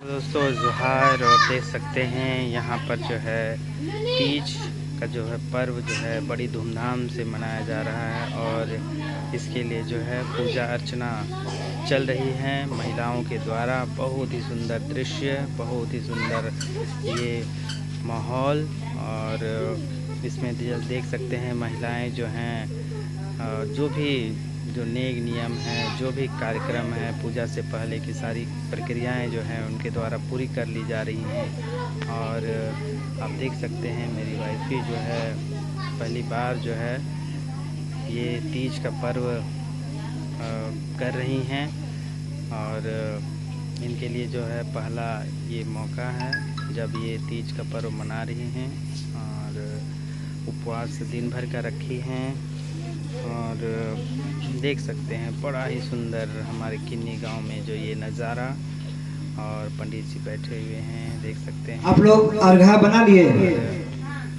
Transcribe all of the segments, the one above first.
दोस्तों जोहार। और देख सकते हैं यहाँ पर जो है तीज का जो है पर्व जो है बड़ी धूमधाम से मनाया जा रहा है और इसके लिए जो है पूजा अर्चना चल रही है महिलाओं के द्वारा। बहुत ही सुंदर दृश्य, बहुत ही सुंदर ये माहौल। और इसमें देख सकते हैं महिलाएं जो हैं जो भी जो नेक नियम हैं, जो भी कार्यक्रम है पूजा से पहले की सारी प्रक्रियाएं जो हैं उनके द्वारा पूरी कर ली जा रही हैं। और आप देख सकते हैं मेरी वाइफ भी जो है पहली बार जो है ये तीज का पर्व कर रही हैं और इनके लिए जो है पहला ये मौका है जब ये तीज का पर्व मना रही हैं। और उपवास दिन भर का रखी हैं और देख सकते हैं बड़ा ही सुंदर हमारे किन्नी गांव में जो ये नज़ारा। और पंडित जी बैठे हुए हैं, देख सकते हैं आप लोग अर्घा बना लिए।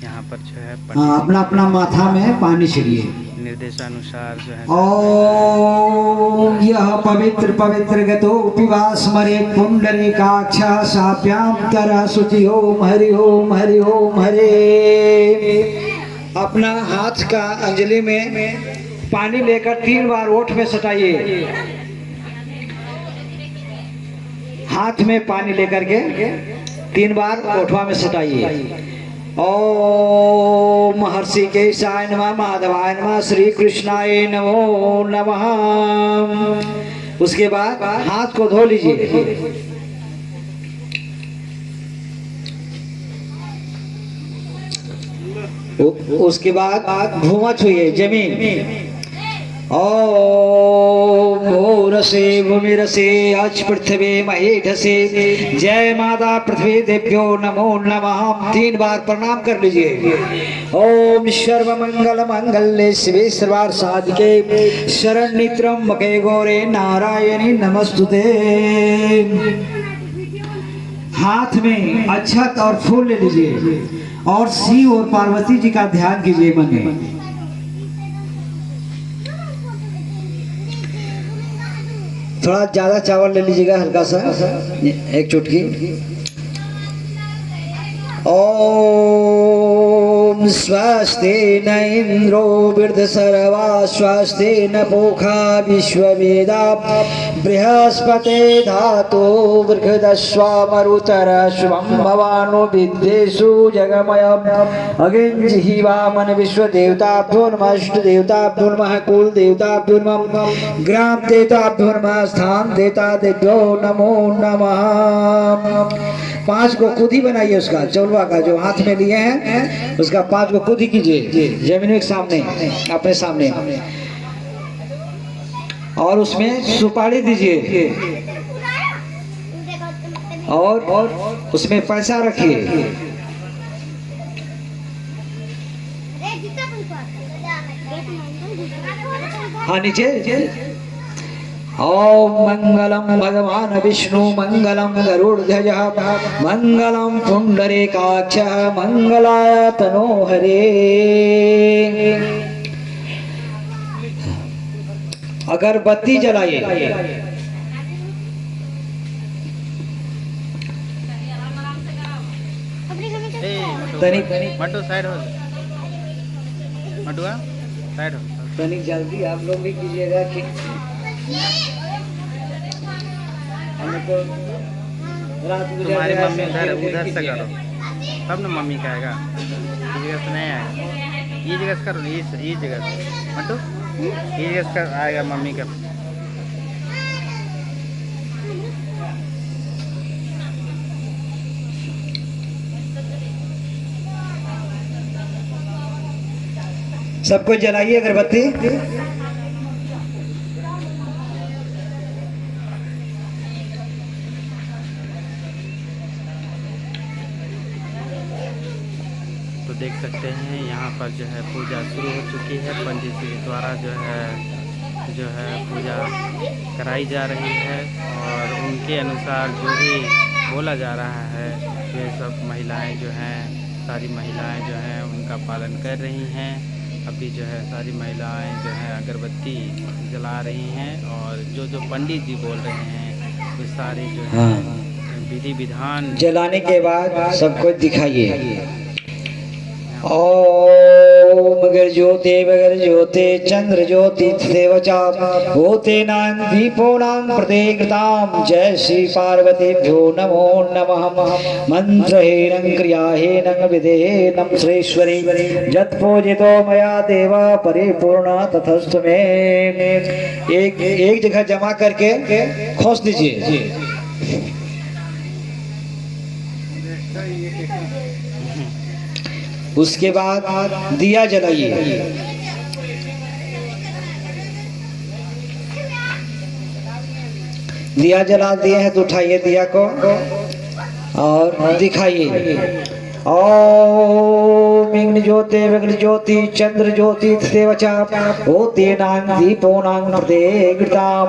यहाँ पर जो है अपना अपना माथा में पानी छिड़िए। निर्देशानुसार जो है ओम यह पवित्र पवित्र गतो पिवास मरे पुंडरीकाक्षा साभ्याम तरह शुचि ओम हरि ओम हरि ओम हरे। अपना हाथ का अंजलि में पानी लेकर 3 बार ओठ में सटाइए। हाथ में पानी लेकर के 3 बार ओठवा में सटाइए। ओम महर्षि केशाय नमः, माधवाय नमः, श्री कृष्णाय नमो नमः। उसके बाद हाथ को धो लीजिए। उसके बाद भूमा छुइए जमीन। ओम भूरसे भूमिरसे अच पृथ्वी महेधसे जय माता पृथ्वी देव्यो नमो नमः। 3 बार प्रणाम कर लीजिए। ओम सर्व मंगल मंगल्ये शिवे सर्वार्थ साधिके शरण्ये त्र्यंबके गौरे नारायणी नमस्तुते। हाथ में अक्षत और फूल ले लीजिए और शिव और पार्वती जी का ध्यान कीजिए मन में। थोड़ा ज्यादा चावल ले लीजिएगा, हल्का सा 1 चुटकी। ओम स्वस्ति न इंद्रो वृद्धसर्वा स्वस्ति न पूषा विश्ववेदा बृहस्पते धातो वृषदस्वा मरुतर शुभं भवानो विद्येषु जगमय अगिंजिहिवा मन विश्व देवताभ्यो नमः, इष्ट देवताभ्यो नमः, कुल देवताभ्यो नमः, ग्राम देवताभ्यो नमः, स्थान देवताभ्यो नमो नमः। 5 को खुदी बनाइए। उसका चौलवा का जो हाथ में लिए हैं उसका 5 को खुदी कीजिए जमीन के सामने, अपने सामने। और उसमें सुपारी दीजिए और उसमें पैसा रखिए। हाँ नीचे। ओम मंगलम भगवान विष्णु मंगलम गरुड़ध्वज मंगलम पुंडरीकाक्ष मंगलाय तनो हरे। अगरबत्ती जलाइए। मटू साइड हो, मटुआ साइड हो। तनिक जल्दी आप लोग भी कीजिएगा कि तुम्हारी मम्मी उधर से करो तब ना मम्मी का आएगा। ये जगह से नहीं आएगा, ये जगह से करो, ये जगह से मटू, ये जगह से आएगा मम्मी का। सबको जलाइए अगरबत्ती। तो देख सकते हैं यहाँ पर जो है पूजा शुरू हो चुकी है। पंडित जी के द्वारा जो है पूजा कराई जा रही है और उनके अनुसार जो भी बोला जा रहा है वे सब महिलाएं जो हैं, सारी महिलाएं जो हैं उनका पालन कर रही हैं। अभी जो है सारी महिलाएं जो हैं अगरबत्ती जला रही हैं और जो पंडित जी बोल रहे हैं वे सारे जो है विधि विधान जलाने के बाद सबको दिखाइए। ओम ज्योति बगर ज्योति चंद्र ज्योति देवचा होते नाम दीपो नाम प्रतिकृताम। जय श्री पार्वतीभ्यो नमो नमः। मंत्र हेनं क्रिया हेनं विधेनं श्रेश्वरी यत् पूजितो मया देव परिपूर्ण तथस्तु मे। एक जगह जमा करके खोस दीजिए। उसके बाद दिया जलाइए। दिया जला दिए हैं तो उठाइए दिया को और दिखाइए। ओम ज्योति विघ्न ज्योति चंद्र ज्योति देवचा होते नाम दीपो नाम प्रतिकृताम।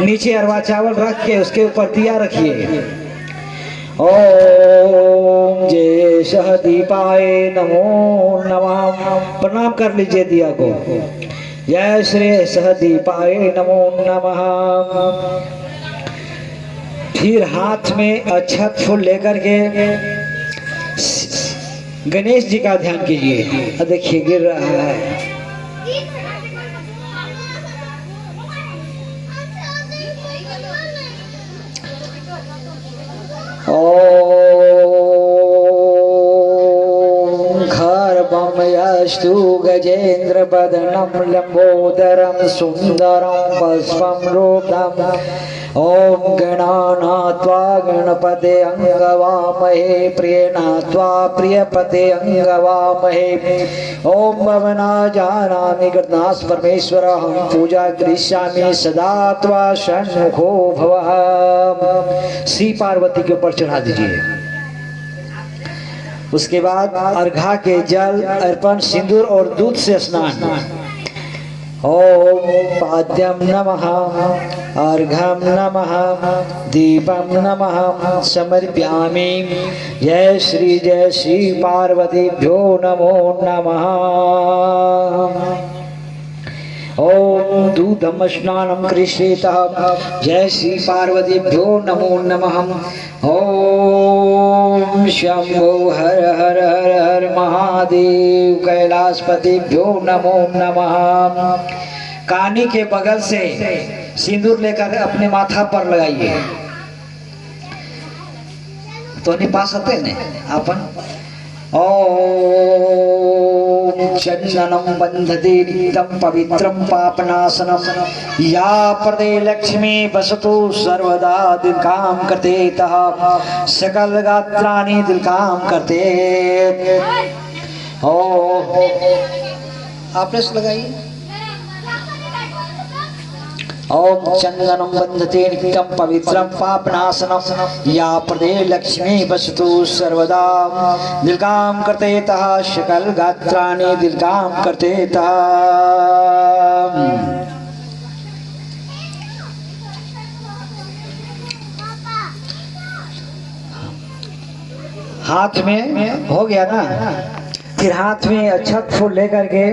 नीचे अरवा चावल रख के उसके ऊपर दिया रखिए। ओम जय सहदीपाय नमो नमः। प्रणाम कर लीजिए दिया को। जय श्री सहदीपाय नमो नमः। फिर हाथ में अक्षत फूल लेकर के गणेश जी का ध्यान कीजिए। देखिए गिर रहा है। यस्तु गजेन्द्र बदनं लंबोदरं सुंदरं पुष्पं रूपम्। ओम गणानात्वा गणपते अंगवामहे प्रियनात्वा प्रियपते अंगवामहे। ओम भवना जानामि गणनाथ परमेश्वर हम पूजा करिष्यामि सदा त्वा षण्मुखो भव। श्री पार्वती के ऊपर चढ़ा दीजिए। उसके बाद अर्घा के जल अर्पण सिंदूर और दूध से स्नान। ओम पाद्यम नमः अर्घम नमः दीपम नमः समर्पयामि। जय श्री पार्वतीभ्यो नमो नमः। ओम दूधम स्नानं कृष्येतः। जय श्री पार्वतीभ्यो नमो नमः। ओम शंभो हर हर हर हर महादेव कैलाशपतिभ्यो नमो नमः। कानी के बगल से सिंदूर लेकर अपने माथा पर लगाइए। तो नहीं पा सकते ने अपन। ओम चंदनं बंधते नीतं पवित्रं पापनाशनं। या प्रदे लक्ष्मी वसतु सर्वदा दिलकाम करते तः सकल गात्राणि दिलकाम करते। ओ आपने लगाइए। ओम चंदनं बंधते नित्यं पवित्रं पापनाशनं। या प्रदे लक्ष्मी वसतु सर्वदा दिलकाम करते तः सकल गात्राणि दिलकाम करते तः। हाथ में हो गया ना। फिर हाथ में अक्षत फूल लेकर के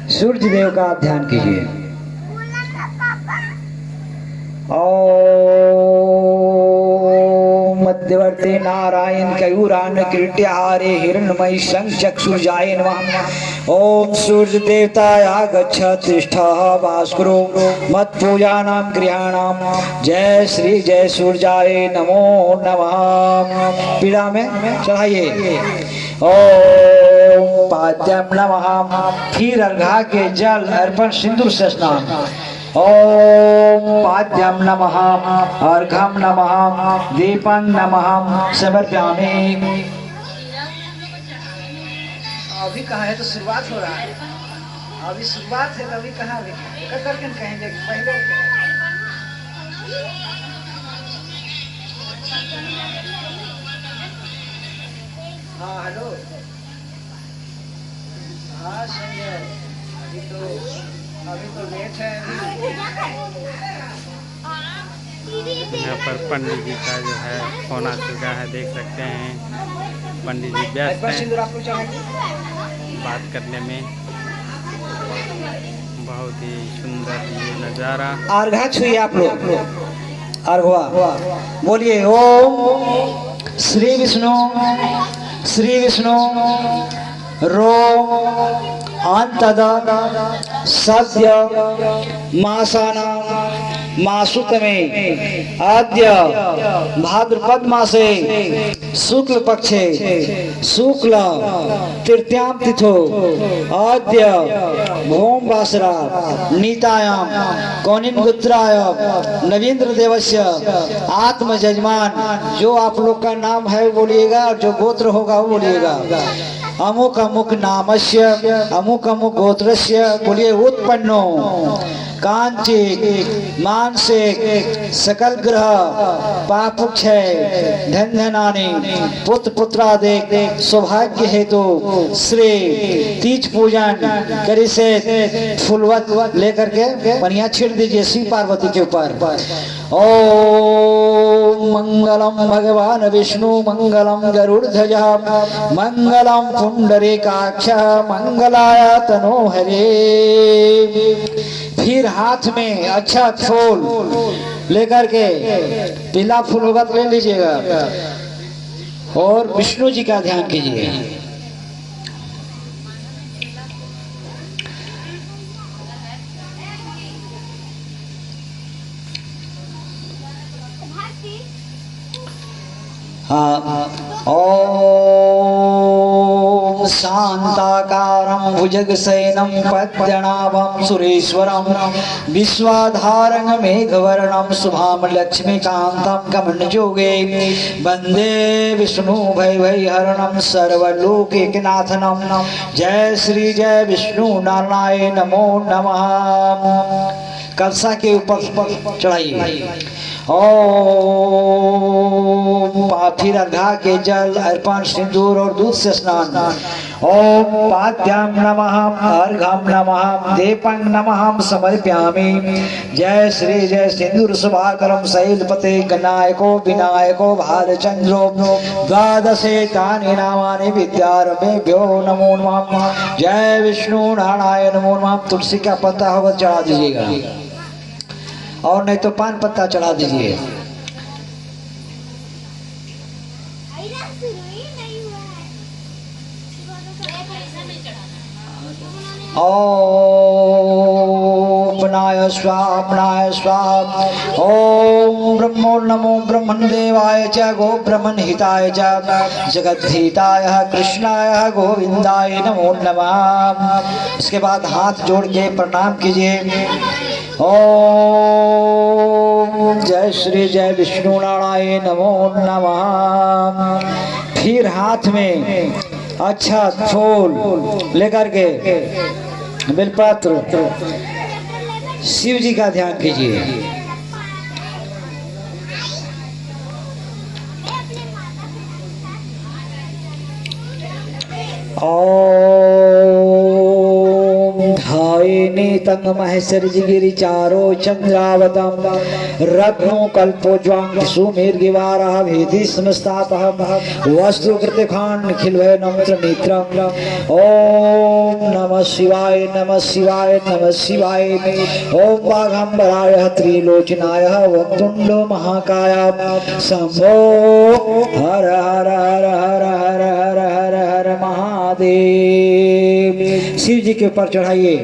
सूर्य देव का ध्यान कीजिए। ओम मध्यवर्ती नारायण कयूरान कीर्त्याहारे हिरण्मयी शंख चक्षुर्जाय नमः। ओम सूर्य देवताय आगच्छ तिष्ठः भास्करो मत्पूजानां गृहाणां। जय सूर्याय नमो नमः। पीड़ा में चढ़ाइए। ओम पाद्यम नमः। फिर अर्घा के जल अर्पण सिंदूर से स्नान। ओम पाद्यम नमः अर्घम नमः दीपं नमः समर्पयामि। अभी कहाँ है तो शुरुआत हो रहा है। अभी शुरुआत है तो अभी कहाँ करके कहेंगे पहले। हाँ हेलो। हाँ सही है। अभी तो लेट है। यहाँ पर पंडित जी का जो है फोन आ चुका है, देख सकते हैं। पंडित जी व्यस्त हैं बात करने में। बहुत ही सुंदर ये नज़ारा। अर्घा छुइए आप लोग। अर्घवा बोलिए ओम श्री विष्णु रोम अंतद सद्य मासाना मासुत में आद्य भाद्रपद मासे शुक्ल पक्षे शुक्ल तृतीयाम तिथो आद्य भौम वासरा नीतायाम कौनिन गुत्राय नवीन्द्र देवस्य आत्म जजमान। जो आप लोग का नाम है बोलिएगा और जो गोत्र होगा वो बोलिएगा। अमुक अमुक नामस्य अमुक अमुक गोत्रस्य बोलिए उत्पन्नो कांचित मानसिक सकल ग्रह पापुक्षय धन धनानि पुत्र पुत्रादि सौभाग्य हेतु श्री तीज पूजन करी से फूलवत लेकर के पनिया छिड़ दीजिए शिव पार्वती के ऊपर। ओम मंगलम भगवान विष्णु मंगलम गरुड़ध्वज मंगलम पुंडरीकाक्ष मंगलाय तनो हरे। फिर हाथ में अच्छा फूल लेकर के पीला फूल होगा तो ले लीजिएगा और विष्णु जी का ध्यान कीजिए। ओम शांताकारं भुजगशयनं पद्मनाभं सुरेश्वरं विश्वाधारं मेघवर्णं शुभां लक्ष्मीकान्तं कमलजोगे वन्दे विष्णु भयभयहरणं सर्वलोकैकनाथनं। जय श्री जय विष्णु नारायण नमो नमः। कलशा के ऊपर चढ़ाइए। ओम फिर अर्घा के जल अर्पण सिंदूर और दूध से स्नान। ओम पाद्यम नमः अर्घम नमः दीपं नमः समर्पयामि। जय श्री जय सिंदूर शुभाकरम शैलपते गणायको विनायको भालचंद्रो द्वादशे तानि नामानि विद्यारम्भेभ्यो नमो नमः। जय विष्णु नारायण नमो नमः। तुलसी का पत्ता होगा चढ़ा दीजिएगा और नहीं तो पान पत्ता चढ़ा दीजिए। ओम स्वाहा स्वाहा। ओम ब्रह्मो नमो ब्रह्मण देवाय च गो ब्रह्मण हिताय च जगद्धिताय कृष्णाय गोविंदाय नमो नमः। इसके बाद हाथ जोड़ के प्रणाम कीजिए। ओम जय श्री जय विष्णु नारायण नमो नमः। फिर हाथ में अच्छा फूल लेकर के बेलपत्र शिव जी का ध्यान कीजिए। नीतंग महेश्वरी गिरि चारो चंद्रावतम रत्नो कल्पो ज्वांग सुमेर गिवारः भेदी समस्तातः वस्तु कृतिखान खिलवे नमत्र नेत्रम। ओम नमः शिवाय नमः शिवाय नमः शिवाय। ओम बाघंबराय त्रिलोचनाय वक्तुंडो महाकाय शंभो हर हर हर हर हर हर हर हर महादेव। शिव जी के ऊपर चढ़ाइए।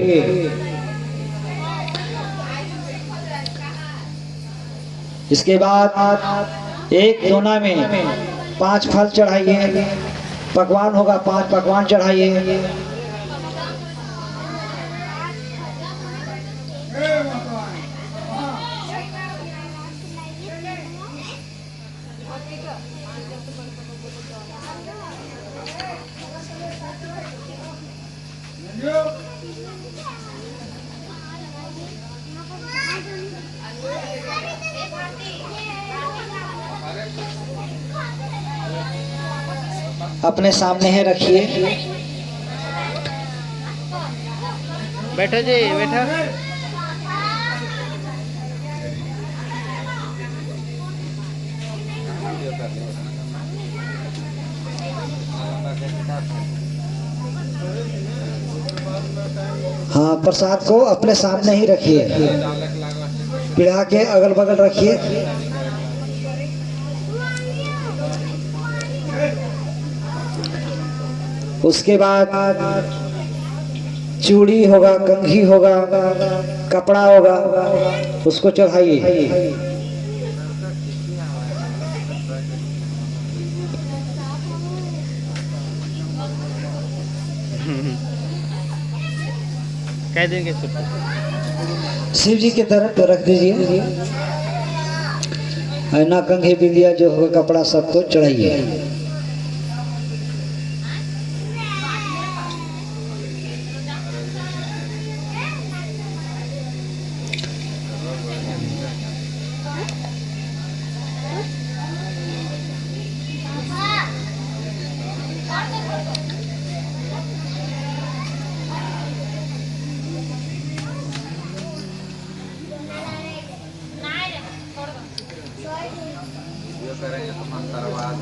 इसके बाद एक दोना में 5 फल चढ़ाइए। पकवान होगा 5 पकवान चढ़ाइए। अपने सामने है रखिए। बैठो जी बैठो। हाँ, प्रसाद को अपने सामने ही रखिए, पिढ़ा के अगल बगल रखिए। उसके बाद चूड़ी होगा, कंघी होगा, कपड़ा होगा, उसको चढ़ाइए। कह देंगे शिव जी के तरफ तो रख दीजिए। ना कंघी बिंदिया जो होगा, कपड़ा सबको चढ़ाइए।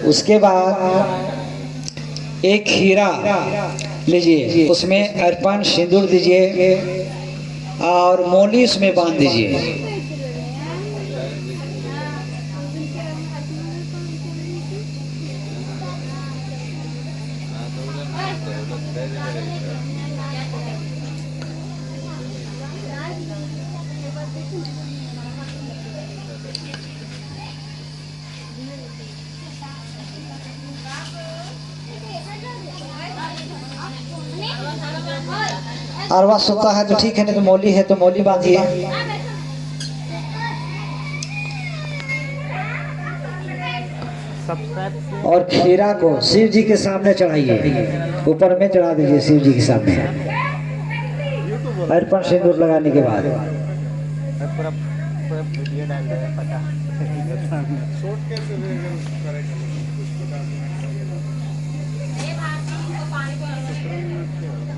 उसके बाद एक खीरा लीजिए, उसमें अर्पण सिंदूर दीजिए और मौली उसमें बांध दीजिए। अरवा सोता है तो ठीक है, नहीं तो मौली है तो मौली बांधिए। और खीरा को शिव जी के सामने चढ़ाइए, ऊपर में चढ़ा दीजिए शिव जी के सामने अर्पण सिंदूर लगाने के बाद।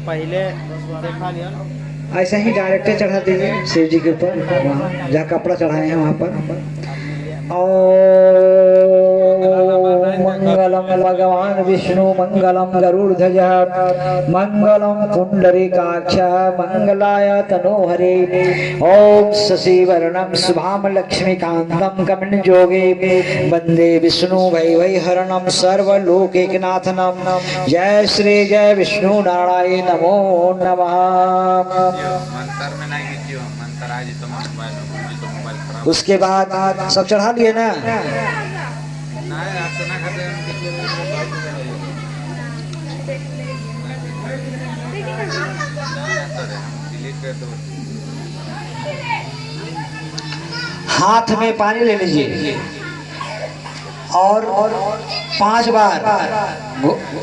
पहले देखा लिया, ऐसा ही डायरेक्ट चढ़ा दीजिए शिव जी के ऊपर, वहाँ जहाँ कपड़ा चढ़ाए हैं वहाँ पर। मंगलम भगवान विष्णु मंगलम गरुड़ध्वज मंगलम पुंडरीकाक्ष मंगलाय तनोहरे। ओम शशिवर्णम शुभाम लक्ष्मीकांतम कमलजोगे वंदे विष्णु वैवैहरणम सर्वलोकैकनाथनम। जय श्री जय विष्णु नारायण नमो नमः। उसके बाद सब चढ़ा लिए ना, हाथ में पानी ले लीजिए और 5 बार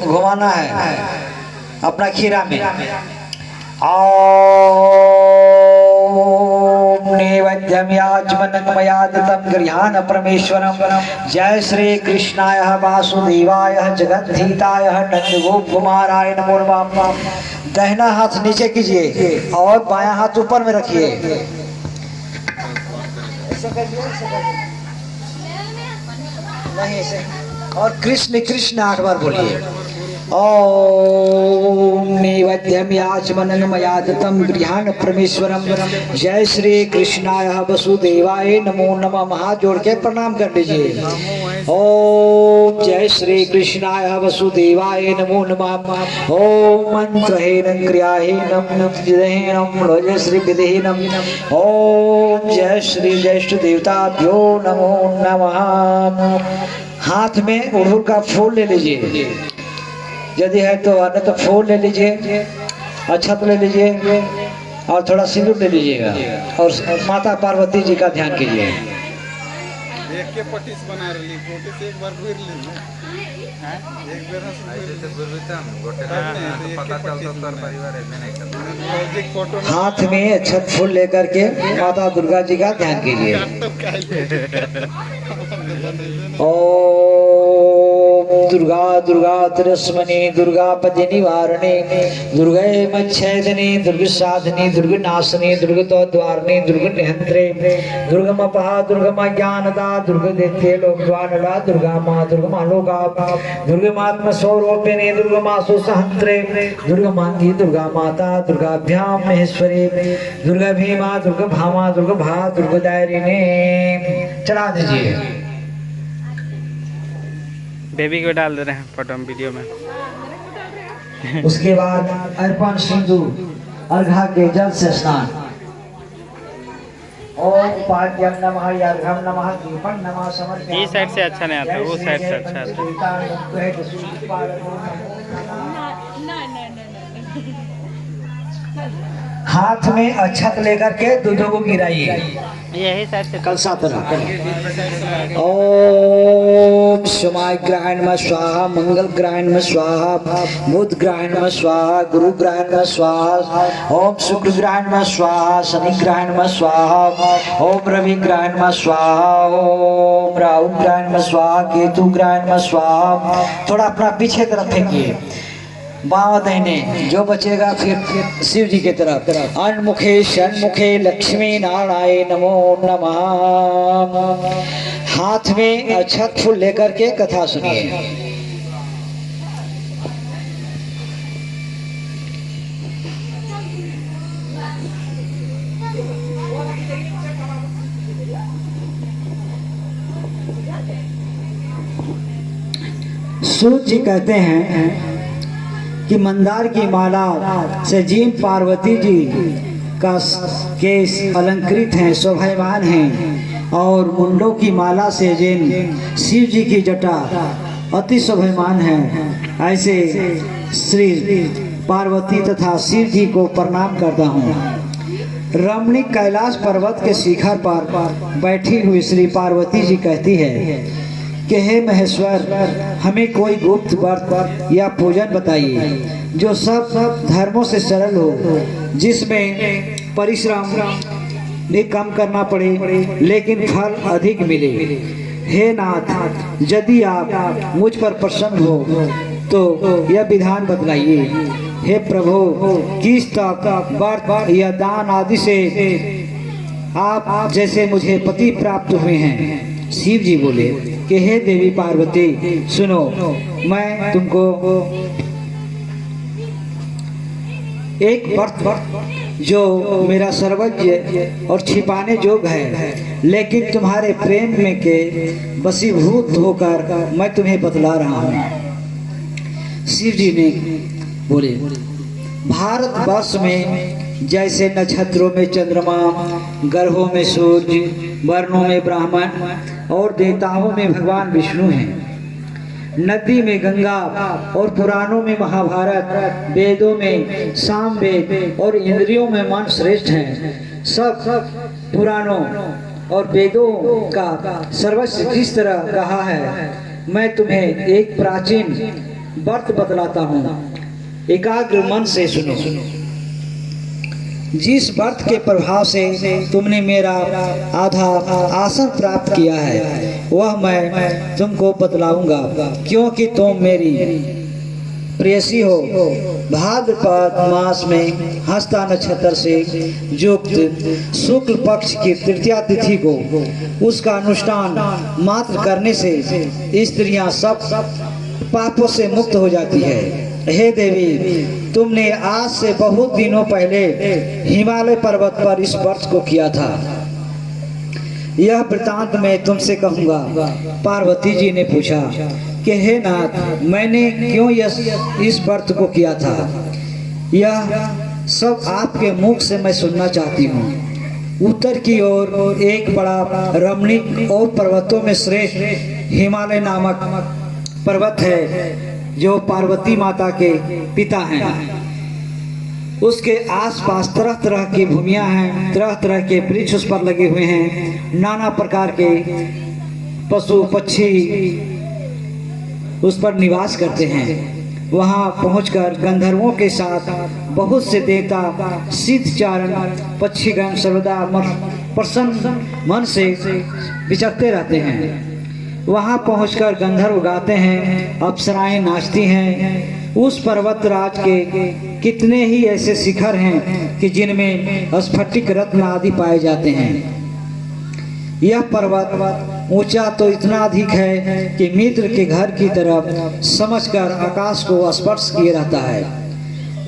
घुमाना है अपना खीरा में। नैवेद्यमयाचमनमयादितं गृहाण परमेश्वरम। जय श्री कृष्णाय वासुदेवाय जगद्धिताय नंदगोप कुमाराय नमो नमः। दाहिना हाथ नीचे कीजिए और बायां हाथ ऊपर में रखिए। नहीं ऐसे। और कृष्ण कृष्ण 8 बार बोलिए। ओम नैवेद्यमयाचमनमयादितं गृहाण परमेश्वरम। जय श्री कृष्णाय वसुदेवाय नमो नमः। हाथ जोड़ के प्रणाम कर लीजिए। ओम जय श्री कृष्णाय वसुदेवाय नमो नमः। ओम मंत्रहीन क्रियाहीनम जय श्री विधिहीनम। ओम जय श्री ज्येष्ठ देवताभ्यो नमो नमः। हाथ में अड़हुल का फूल ले लीजिए, यदि है तो, अन्य तो फूल ले लीजिए, अक्षत ले लीजिए और थोड़ा सिंदूर ले लीजिएगा और माता पार्वती जी का ध्यान कीजिए। एक के पट्टीस बना रही फोटो से एक बार घूर ली हैं, एक बार ऐसे घूरता हूं गोटे तो पता चलता सर परिवार में नहीं करता। एक फोटो हाथ में अक्षत फूल लेकर के माता दुर्गा जी का ध्यान कीजिए। ओम दुर्गा दुर्गा तिरस्मनि दुर्गा पद निवारणे दुर्गे मच्छेदने दुर्ग साधने दुर्ग नाशने दुर्ग तो द्वारणे दुर्ग निहंत्रे दुर्गम अपहा दुर्गम ज्ञानदा दुर्ग देते लोक द्वारला दुर्गा माँ दुर्गमा लोका दुर्गमात्म स्वरूपिणे दुर्गमासु सहंत्रे दुर्गमांगी दुर्गा माता दुर्गाभ्याम महेश्वरी दुर्गा भीमा दुर्गा भामा दुर्गा भा दुर्गा दायरिणे। चढ़ा दीजिए। बेबी को डाल दे रहे हैं फोटो में, वीडियो में। उसके बाद अर्पण सिंधु अर्घा के जल से स्नान। ओम पाद्यम नमः अर्घम नमः दीपम नमः समर्पयामि। इस साइड से अच्छा नहीं आता, वो साइड से अच्छा आता है। हाथ में अक्षत लेकर के दूधों को गिराइए। यही साइड से कल साथ ओम समाय ग्रहण में स्वाहा, मंगल ग्रहण में स्वाहा, बुध ग्रहण में स्वाहा, गुरु ग्रहण में स्वाहा, ओम शुक्र ग्रहण में स्वाहा, शनि ग्रहण में स्वाहा, ओम रवि ग्रहण में स्वाहा, ओम राहु ग्रहण में स्वाहा, केतु ग्रहण में स्वाहा। थोड़ा अपना पीछे तरफ फेंकिए, बाँव दाहिने, जो बचेगा फिर शिव जी की तरफ। अनमुखे षण्मुखे लक्ष्मी नारायण नमो नमः। हाथ में अक्षत फूल लेकर के कथा सुनिए। सूत जी कहते हैं कि मंदार की माला से जिन पार्वती जी का केस अलंकृत हैं, शोभायमान हैं, और मुंडों की माला से जिन शिव जी की जटा अति शोभायमान है, ऐसे श्री पार्वती तथा शिव जी को प्रणाम करता हूँ। रमणीक कैलाश पर्वत के शिखर पर बैठी हुई श्री पार्वती जी कहती है कि हे महेश्वर, हमें कोई गुप्त व्रत या पूजन बताइए जो सब धर्मों से सरल हो, जिसमें परिश्रम भी कम करना पड़े लेकिन फल अधिक मिले। हे नाथ, यदि आप मुझ पर प्रसन्न हो तो यह विधान बतलाइए। हे प्रभु, किस तप व्रत या दान आदि से आप जैसे मुझे पति प्राप्त हुए हैं। शिव जी बोले कि हे देवी पार्वती, सुनो, मैं तुमको एक व्रत जो मेरा सर्वज्ञ और छिपाने जोग है, लेकिन तुम्हारे प्रेम में के वशीभूत होकर मैं तुम्हें बतला रहा हूँ। शिव जी ने बोले, भारतवर्ष में जैसे नक्षत्रों में चंद्रमा, ग्रहों में सूर्य, वर्णों में ब्राह्मण और देवताओं में भगवान विष्णु हैं, नदी में गंगा और पुराणों में महाभारत, वेदों में सामवेद और इंद्रियों में मन श्रेष्ठ हैं। सब पुराणों और वेदों का सर्वस्व जिस तरह कहा है, मैं तुम्हें एक प्राचीन व्रत बतलाता हूँ। एकाग्र मन से सुनो। जिस व्रत के प्रभाव से तुमने मेरा आधा आसन प्राप्त किया है, वह मैं तुमको बतलाऊंगा, क्योंकि तुम मेरी प्रेयसी हो। भाद्रपद मास में हस्ता नक्षत्र से युक्त शुक्ल पक्ष की तृतीया तिथि को उसका अनुष्ठान मात्र करने से स्त्रियां सब पापों से मुक्त हो जाती है। हे देवी, तुमने आज से बहुत दिनों पहले हिमालय पर्वत पर इस व्रत को किया था। यह वृतांत मैं तुमसे कहूँगा। पार्वती जी ने पूछा कि हे नाथ, मैंने क्यों इस व्रत को किया था? यह सब आपके मुख से मैं सुनना चाहती हूँ। उत्तर की ओर एक बड़ा रमणीक और पर्वतों में श्रेष्ठ हिमालय नामक पर्वत है, जो पार्वती माता के पिता हैं। उसके आसपास तरह तरह की भूमियां हैं, तरह तरह के वृक्ष उस पर लगे हुए हैं, नाना प्रकार के पशु पक्षी उस पर निवास करते हैं। वहां पहुंचकर गंधर्वों के साथ बहुत से देवता सिद्धचारण पक्षीगण सर्वदा प्रसन्न मन से विचरते रहते हैं। वहां पहुंचकर गंधर्व गाते हैं, अप्सराएं नाचती हैं। उस पर्वत राज के कितने ही ऐसे शिखर हैं कि जिनमें स्फटिक रत्न आदि पाए जाते हैं। यह पर्वत ऊंचा तो इतना अधिक है कि मित्र के घर की तरफ समझकर आकाश को स्पर्श किए रहता है।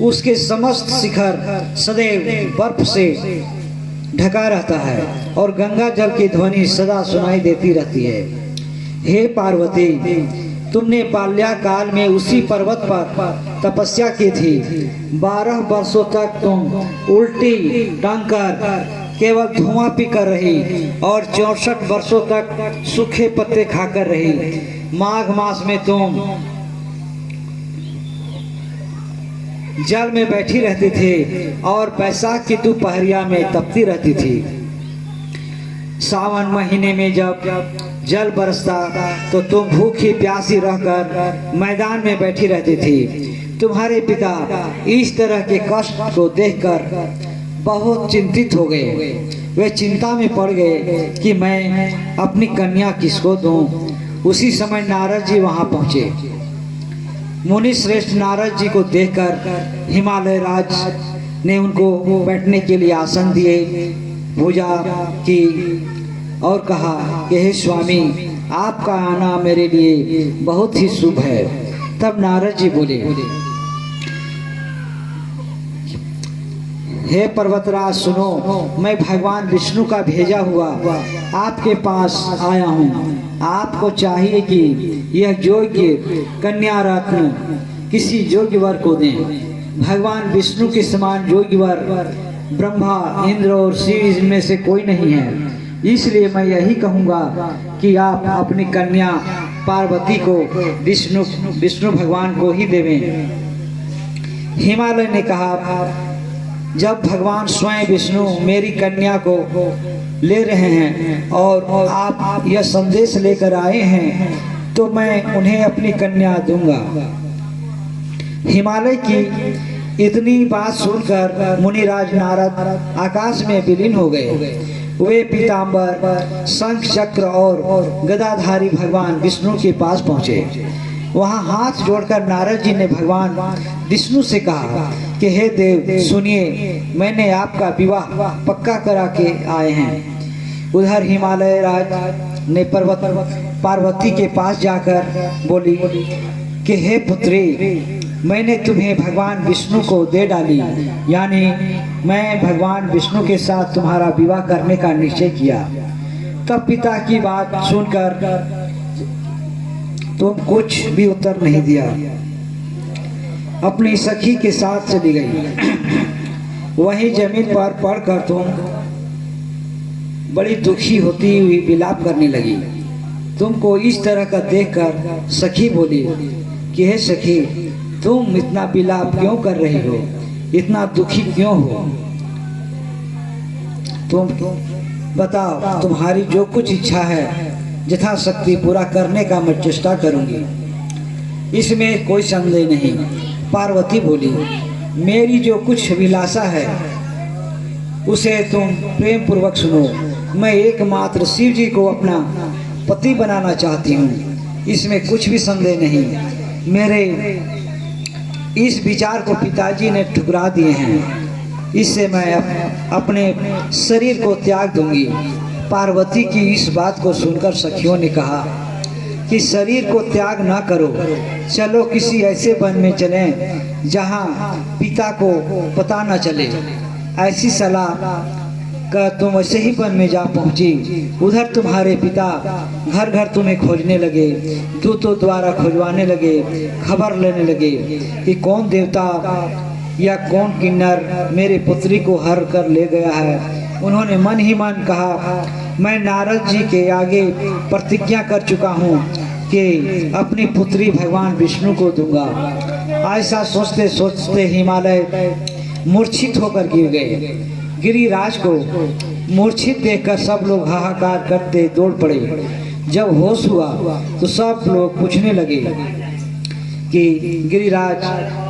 उसके समस्त शिखर सदैव बर्फ से ढका रहता है और गंगा जल की ध्वनि सदा सुनाई देती रहती है। हे पार्वती, तुमने बाल्याकाल में उसी पर्वत पर तपस्या की थी। 12 वर्षों तक तुम उल्टी टांगकर केवल धुआं पीकर रही और 64 वर्षों तक सूखे पत्ते खाकर रही। माघ मास में तुम जल में बैठी रहती थी और बैसाख की दोपहरिया में तपती रहती थी। सावन महीने में जब जल बरसता तो तुम भूखी प्यासी रहकर मैदान में बैठी रहती थी। तुम्हारे पिता इस तरह के कष्ट को देखकर बहुत चिंतित हो गए। वे चिंता में पड़ गए कि मैं अपनी कन्या किसको दूं। उसी समय नारद जी वहां पहुंचे। मुनि श्रेष्ठ नारद जी को देखकर हिमालय राज ने उनको बैठने के लिए आसन दिए, पूजा की और कहा कि हे स्वामी, आपका आना मेरे लिए बहुत ही शुभ है। तब नारद जी बोले, हे पर्वतराज सुनो, मैं भगवान विष्णु का भेजा हुआ आपके पास आया हूँ। आपको चाहिए कि यह योग्य कन्या रत्न किसी योग्य वर को दें। भगवान विष्णु के समान योग्य वर ब्रह्मा, इंद्र और शिव इनमें से कोई नहीं है। इसलिए मैं यही कहूँगा कि आप अपनी कन्या पार्वती को विष्णु भगवान को ही देवें। हिमालय ने कहा, जब भगवान स्वयं विष्णु मेरी कन्या को ले रहे हैं और आप यह संदेश लेकर आए हैं तो मैं उन्हें अपनी कन्या दूंगा। हिमालय की इतनी बात सुनकर मुनिराज नारद आकाश में विलीन हो गए। वे पीताम्बर, शंख चक्र और गदाधारी भगवान विष्णु के पास पहुँचे। वहाँ हाथ जोड़कर नारद जी ने भगवान विष्णु से कहा कि हे देव सुनिए, मैंने आपका विवाह पक्का करा के आए हैं। उधर हिमालय राज ने पार्वती के पास जाकर बोली कि हे पुत्री, मैंने तुम्हें भगवान विष्णु को दे डाली, यानी मैं भगवान विष्णु के साथ तुम्हारा विवाह करने का निश्चय किया। तब पिता की बात सुनकर तुम कुछ भी उत्तर नहीं दिया, अपनी सखी के साथ चली गई। वहीं जमीन पर पड़कर तुम बड़ी दुखी होती हुई विलाप करने लगी। तुमको इस तरह का देखकर सखी बोली कि हे सखी, तुम इतना विलाप क्यों कर रही हो, इतना दुखी क्यों हो? तुम बताओ, तुम्हारी जो कुछ इच्छा है यथाशक्ति पूरा करने का मैं चेष्टा करूंगी, इसमें कोई संदेह नहीं। पार्वती बोली, मेरी जो कुछ अभिलाषा है उसे तुम प्रेम पूर्वक सुनो। मैं एकमात्र शिव जी को अपना पति बनाना चाहती हूँ, इसमें कुछ भी संदेह नहीं। मेरे इस विचार को पिताजी ने ठुकरा दिए हैं, इससे मैं अपने शरीर को त्याग दूंगी। पार्वती की इस बात को सुनकर सखियों ने कहा कि शरीर को त्याग ना करो, चलो किसी ऐसे वन में चलें जहाँ पिता को पता न चले। ऐसी सलाह का तुम वैसे ही वन में जा पहुँची। उधर तुम्हारे पिता घर घर तुम्हें खोजने लगे, दूतों द्वारा खोजवाने लगे, खबर लेने लगे कि कौन देवता या कौन किन्नर मेरे पुत्री को हर कर ले गया है। उन्होंने मन ही मन कहा, मैं नारद जी के आगे प्रतिज्ञा कर चुका हूँ कि अपनी पुत्री भगवान विष्णु को दूंगा। ऐसा सोचते सोचते हिमालय मूर्छित होकर गिर गए। गिरिराज को मूर्छित देखकर सब लोग हाहाकार करते दौड़ पड़े। जब होश हुआ तो सब लोग पूछने लगे कि गिरिराज,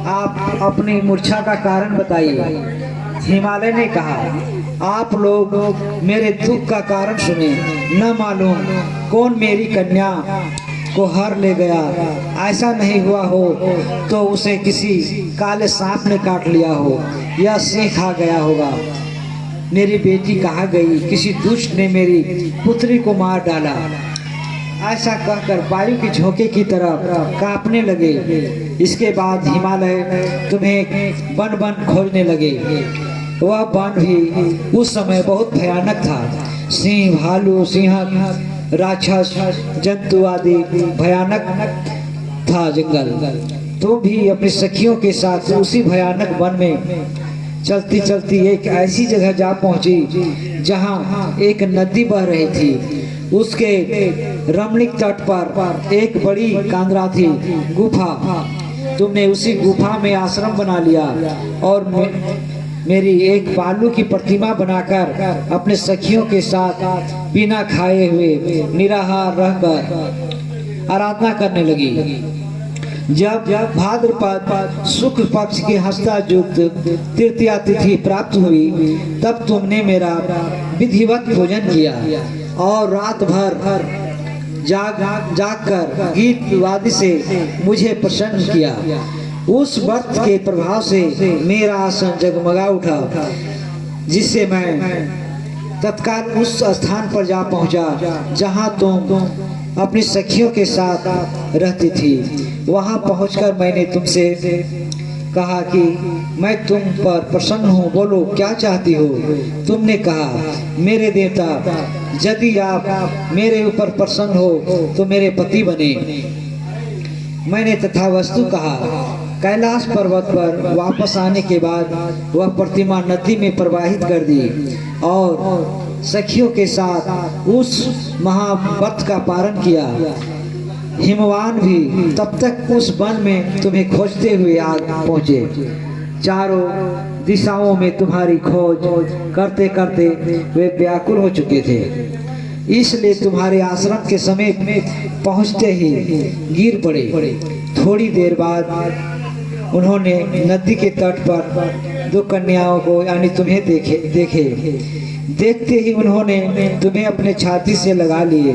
आप अपनी मूर्छा का कारण बताइए। हिमालय ने कहा, आप लोग मेरे दुख का कारण सुने, न मालूम कौन मेरी कन्या को हर ले गया। ऐसा नहीं हुआ हो तो उसे किसी काले सांप ने काट लिया हो या सिंह खा गया होगा। मेरी बेटी कहाँ गई? किसी दुष्ट ने मेरी पुत्री को मार डाला। ऐसा कहकर वायु की झोंके की तरह कांपने लगे। इसके बाद हिमालय तुम्हें वन वन खोजने लगे। वह वन भी उस समय बहुत भयानक था। सिंह, भालू, सिंह, राक्षस, जंतु आदि भयानक था जंगल। तुम भी अपनी सखियों के साथ उसी भयानक वन में चलती चलती एक ऐसी जगह जा पहुंची जहां एक नदी बह रही थी। उसके रमणीक तट पर एक बड़ी कांदरा थी, गुफा। तुमने उसी गुफा में आश्रम बना लिया और मेरी एक बालू की प्रतिमा बनाकर अपने सखियों के साथ बिना खाए हुए निराहार रहकर आराधना करने लगी। जब भाद्रपद शुक्ल पक्ष की हस्ता युक्त तृतीया तिथि प्राप्त हुई, तब तुमने मेरा विधिवत भोजन किया और रात भर जाग कर गीत वादी से मुझे प्रसन्न किया। उस व्रत के प्रभाव से मेरा आसन जगमगा उठा, जिससे मैं तत्काल उस स्थान पर जा पहुंचा जहां तुम अपनी सखियों के साथ रहती थी। वहां पहुंचकर मैंने तुमसे कहा कि मैं तुम पर प्रसन्न हूँ, बोलो क्या चाहती हो। तुमने कहा, मेरे देवता, यदि आप मेरे ऊपर प्रसन्न हो तो मेरे पति बने। मैंने तथावस्तु कहा। कैलाश पर्वत पर वापस आने के बाद वह प्रतिमा नदी में प्रवाहित कर दी और सखियों के साथ उस महाव्रत का पारण किया। हिमवान भी तब तक उस वन में तुम्हें खोजते हुए आ पहुंचे। चारों दिशाओं में तुम्हारी खोज करते करते वे व्याकुल हो चुके थे, इसलिए तुम्हारे आश्रम के समीप पहुंचते ही गिर पड़े। थोड़ी देर बाद उन्होंने नदी के तट पर दो कन्याओं को यानी तुम्हें देखे। देखते ही उन्होंने तुम्हें अपने छाती से लगा लिए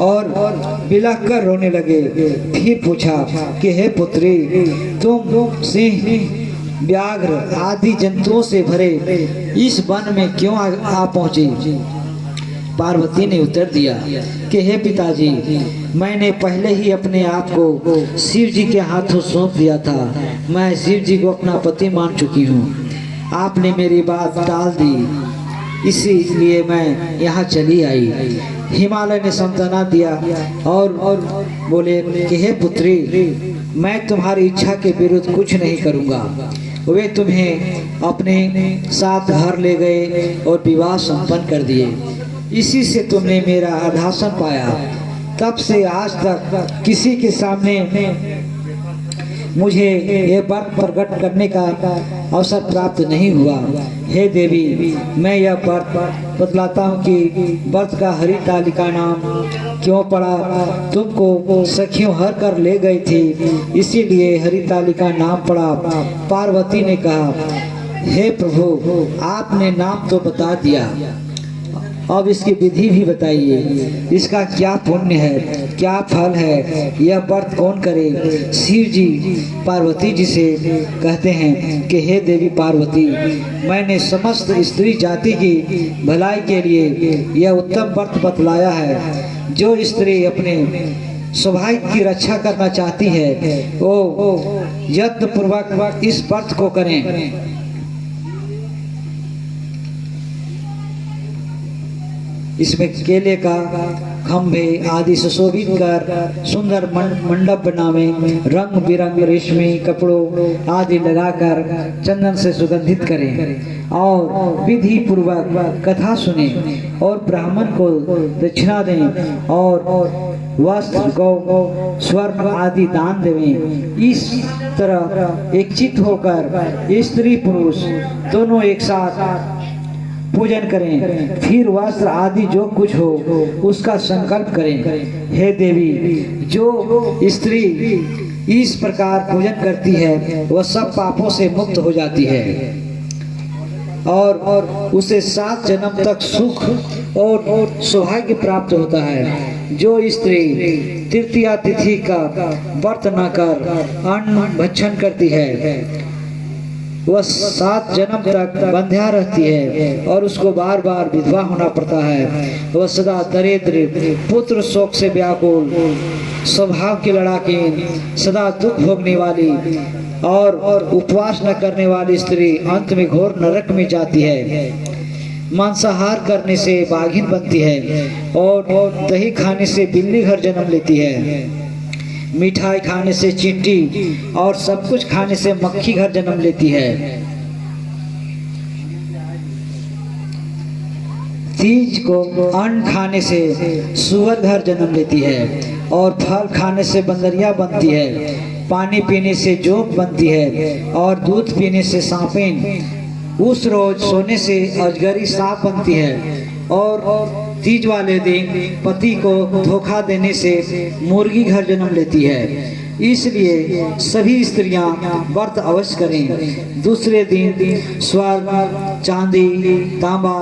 और बिलख कर रोने लगे। फिर पूछा कि हे पुत्री, तुम सिंह, व्याघ्र आदि जंतुओं से भरे इस वन में क्यों आ पहुंची। पार्वती ने उत्तर दिया कि हे पिताजी, मैंने पहले ही अपने आप को शिव जी के हाथों सौंप दिया था। मैं शिव जी को अपना पति मान चुकी हूँ। आपने मेरी बात टाल दी, इसीलिए मैं यहाँ चली आई। हिमालय ने सांत्वना दिया और बोले कि हे पुत्री, मैं तुम्हारी इच्छा के विरुद्ध कुछ नहीं करूँगा। वे तुम्हें अपने साथ घर ले गए और विवाह संपन्न कर दिए। इसी से तुमने मेरा आधासन पाया। तब से आज तक किसी के सामने मुझे ये व्रत प्रकट करने का अवसर प्राप्त नहीं हुआ। हे देवी, मैं यह व्रत बतलाता हूँ कि व्रत का हरितालिका नाम क्यों पड़ा। तुमको सखियों हर कर ले गई थी, इसीलिए हरितालिका नाम पड़ा। पार्वती ने कहा, हे प्रभु, आपने नाम तो बता दिया, अब इसकी विधि भी बताइए। इसका क्या पुण्य है, क्या फल है, यह व्रत कौन करे। शिव जी पार्वती जी से कहते हैं कि हे देवी पार्वती, मैंने समस्त स्त्री जाति की भलाई के लिए यह उत्तम व्रत बतलाया है। जो स्त्री अपने सौभाग्य की रक्षा करना चाहती है वो यत्न पूर्वक इस व्रत को करें। इसमें केले का खंभे आदि सुशोभित कर सुंदर मंडप बनावे, रंग बिरंग रेशमी कपड़ों आदि लगाकर चंदन से सुगंधित करें और विधि पूर्वक कथा सुने और ब्राह्मण को दक्षिणा दें और वस्त्र, गौ, स्वर्ण आदि दान देवें। इस तरह एकचित होकर स्त्री पुरुष दोनों एक साथ पूजन करें। फिर वस्त्र आदि जो कुछ हो उसका संकल्प करें। हे देवी, जो स्त्री इस प्रकार पूजन करती है वह सब पापों से मुक्त हो जाती है और उसे 7 जन्म तक सुख और सौभाग्य प्राप्त होता है। जो स्त्री तृतीया तिथि का व्रत न कर अन्न भक्षण करती है वह 7 जन्म तक बंध्या रहती है और उसको बार बार विधवा होना पड़ता है। वह सदा दरिद्र, पुत्र शोक से व्याकुल, स्वभाव की लड़ाकीन, सदा दुख भोगने वाली और उपवास न करने वाली स्त्री अंत में घोर नरक में जाती है। मांसाहार करने से बाघिन बनती है और दही खाने से बिल्ली घर जन्म लेती है। मिठाई खाने से चींटी और सब कुछ खाने से मक्खी घर जन्म लेती है। तीज को अन्न खाने से सुअर घर जन्म लेती है और फल खाने से बंदरिया बनती है। पानी पीने से जोंक बनती है और दूध पीने से सांपें। उस रोज सोने से अजगरी सांप बनती है और तीज वाले दिन पति को धोखा देने से मुर्गी घर जन्म लेती है। इसलिए सभी स्त्रियां व्रत अवश्य करें। दूसरे दिन स्वर्ण, चांदी, तांबा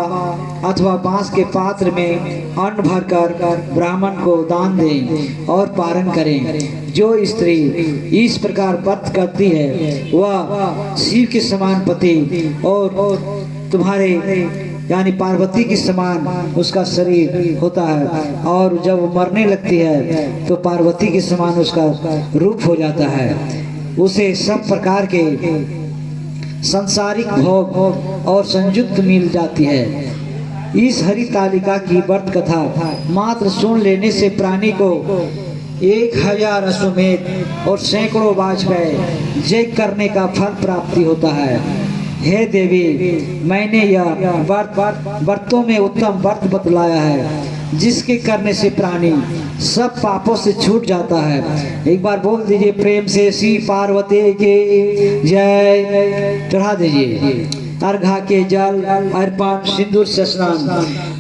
अथवा बांस के पात्र में अन्न भरकर ब्राह्मण को दान दें और पारण करें। जो स्त्री इस प्रकार व्रत करती है वह शिव के समान पति और तुम्हारे यानी पार्वती के समान उसका शरीर होता है और जब मरने लगती है तो पार्वती के समान उसका रूप हो जाता है। उसे सब प्रकार के सांसारिक भोग और संयुक्त मिल जाती है। इस हरितालिका की व्रत कथा मात्र सुन लेने से प्राणी को 1000 अश्वमेध और सैकड़ों वाजपेयी यज्ञ करने का फल प्राप्ति होता है। हे देवी, मैंने यह व्रतों में उत्तम व्रत बतलाया है जिसके करने से प्राणी सब पापों से छूट जाता है। एक बार बोल दीजिए प्रेम से, श्री पार्वती के जय। चढ़ा दीजिए अर्घा के जल अर्पण, सिंदूर से स्नान।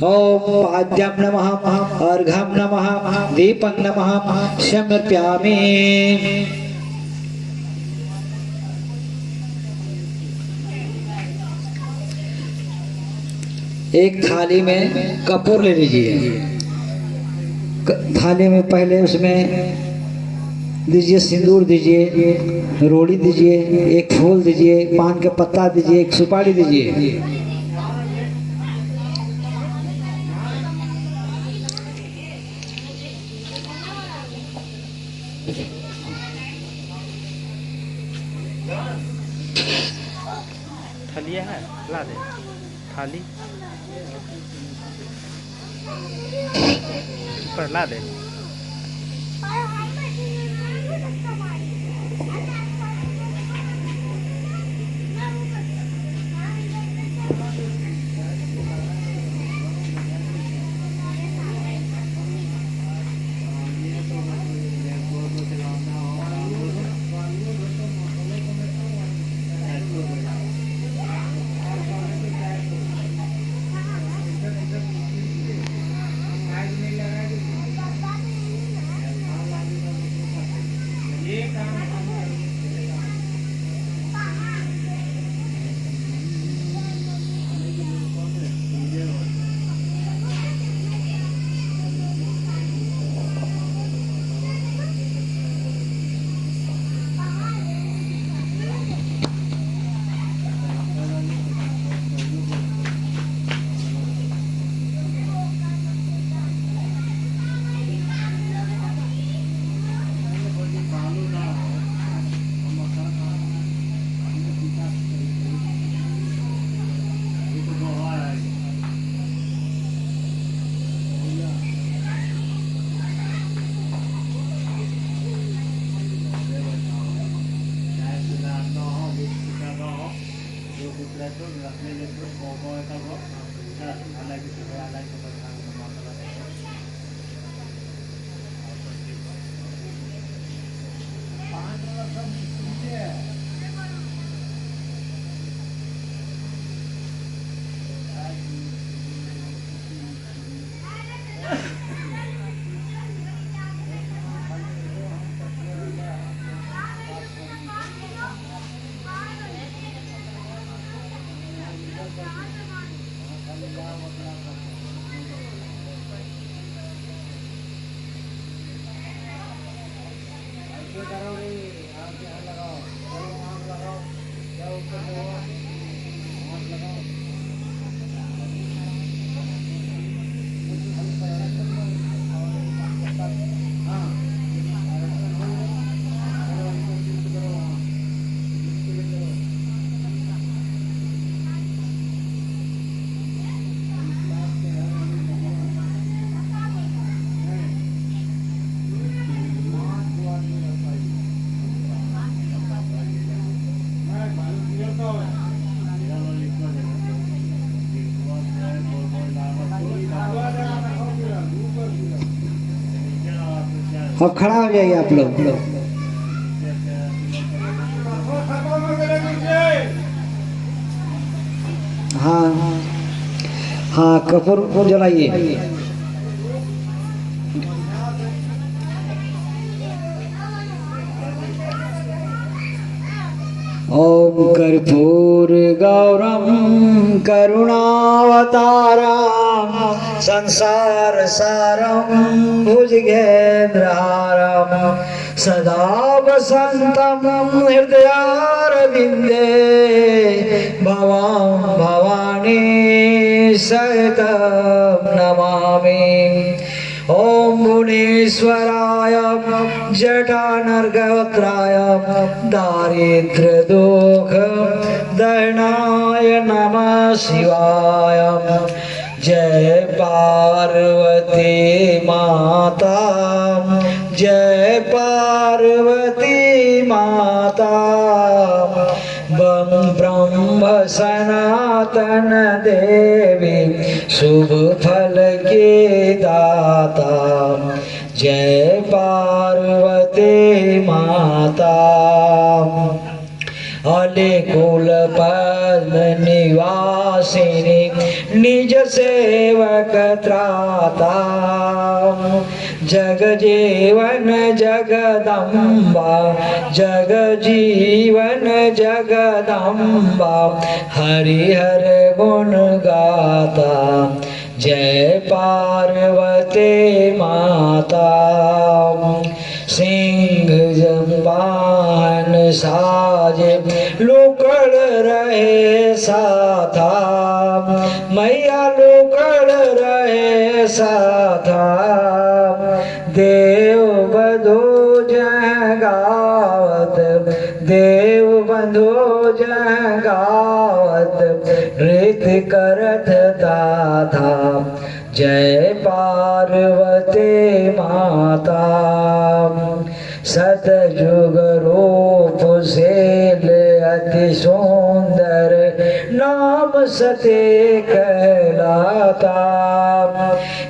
ओम पाद्यम नमः, अर्घम नमः, दीपं नमः, समर्पयामि। एक थाली में कपूर ले लीजिए। थाली में पहले उसमें दीजिए, सिंदूर दीजिए, रोड़ी दीजिए, एक फूल दीजिए, पान का पत्ता दीजिए, एक सुपारी दीजिए। थलिया है, ला दे थाली पर ला दे। अब खड़ा हो जाइए आप लोग। हाँ हाँ, कपूर जलाइए। ओम कर्पूर गौरम करुणावतारम संसार सारम भुजगेन्द्रहारम सदा वसंतम हृदयारविंदे भवां भवानी सहितं नमामि। ओम भुवनेश्वराय जटानर्गोत्राय दारिद्र्य दुख दहनाय नमः शिवाय। जय पार्वती माता, जय पार्वती माता। बम ब्रह्म सनातन देवी शुभ फल के दाता। जय पार्वती माता। अलिकुल पद्म निवासिनी निज सेवक त्राता। जग जीवन जगदम्बा, जग जीवन जगदम्बा। हरिहर गुण गाता। जय पार्वती माता। सिंह जम्बान साजे लोकड़ रहे साथा। मैया लोकड़ रहे साथा। देव बधो जगावत, देव बंधो जगावत। नृत करत दाधा। जय पार्वती माता। सतयुग रूप सेल अति सुंदर नाम सते कहलाता।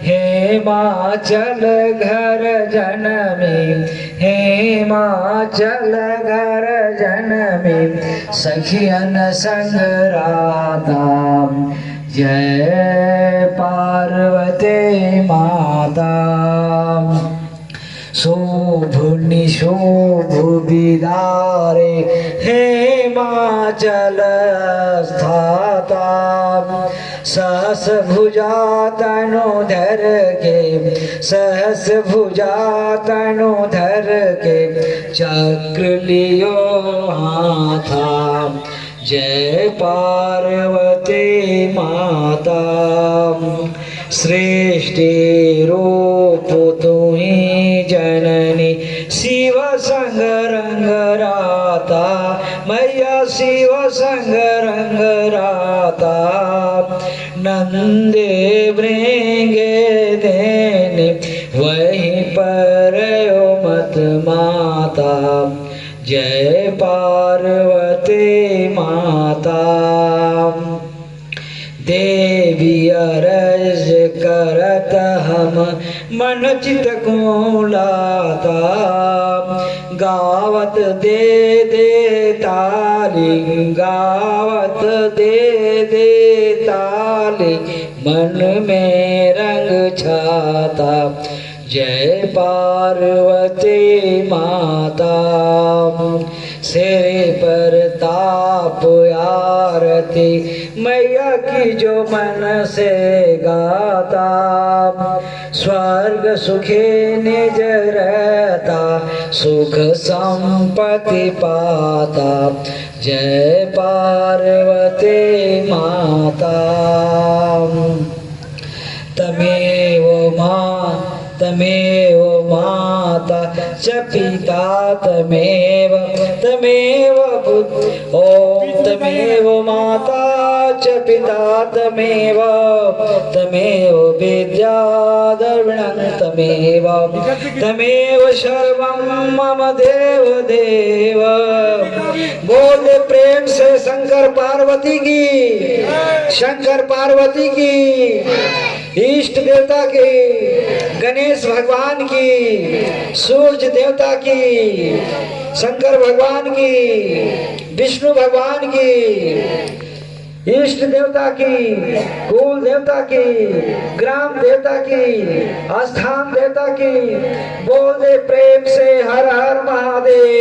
हिमाचल घर जनमी, हिमाचल घर जनमी। सखियन संग राता। जय पार्वती माता। शोभ निशोभ बिदारे हिमाचल स्थाता। सहस भुजा तनुधर के, सहस भुजा तनुधर के। चक्र लियो हाथा। जय पार्वती माता। सृष्टि रूप तुम्ही जननी, शिव संग रंग राता। मैया शिव संग रंग राता। नंदे भृंगे देने वहीं पर यो मत माता। जय पार्वती माता। देवी अरज करत हम मन चित को लाता। गावत दे दे ताली, गावत दे दे ताली। मन में रंग छाता। जय पार्वती माता। सिर पर ताप आरती मैया की जो मन से गाता। स्वर्ग सुखे निज रहता, सुख संपत्ति पाता। जय पार्वती माता। तमेव माता च पिता तमेव, तमेव ओम तमेव माता च पिता तमेव, तमेव विद्या द्रविणं तमेव, तमेव सर्वं मम देव देव। बोले प्रेम से शंकर पार्वती की, शंकर पार्वती की। इष्ट देवता की, गणेश भगवान की, सूर्य देवता की, शंकर भगवान की, विष्णु भगवान की, इष्ट देवता की, कुल देवता की, ग्राम देवता की, स्थान देवता की। बोल दे प्रेम से हर हर महादेव।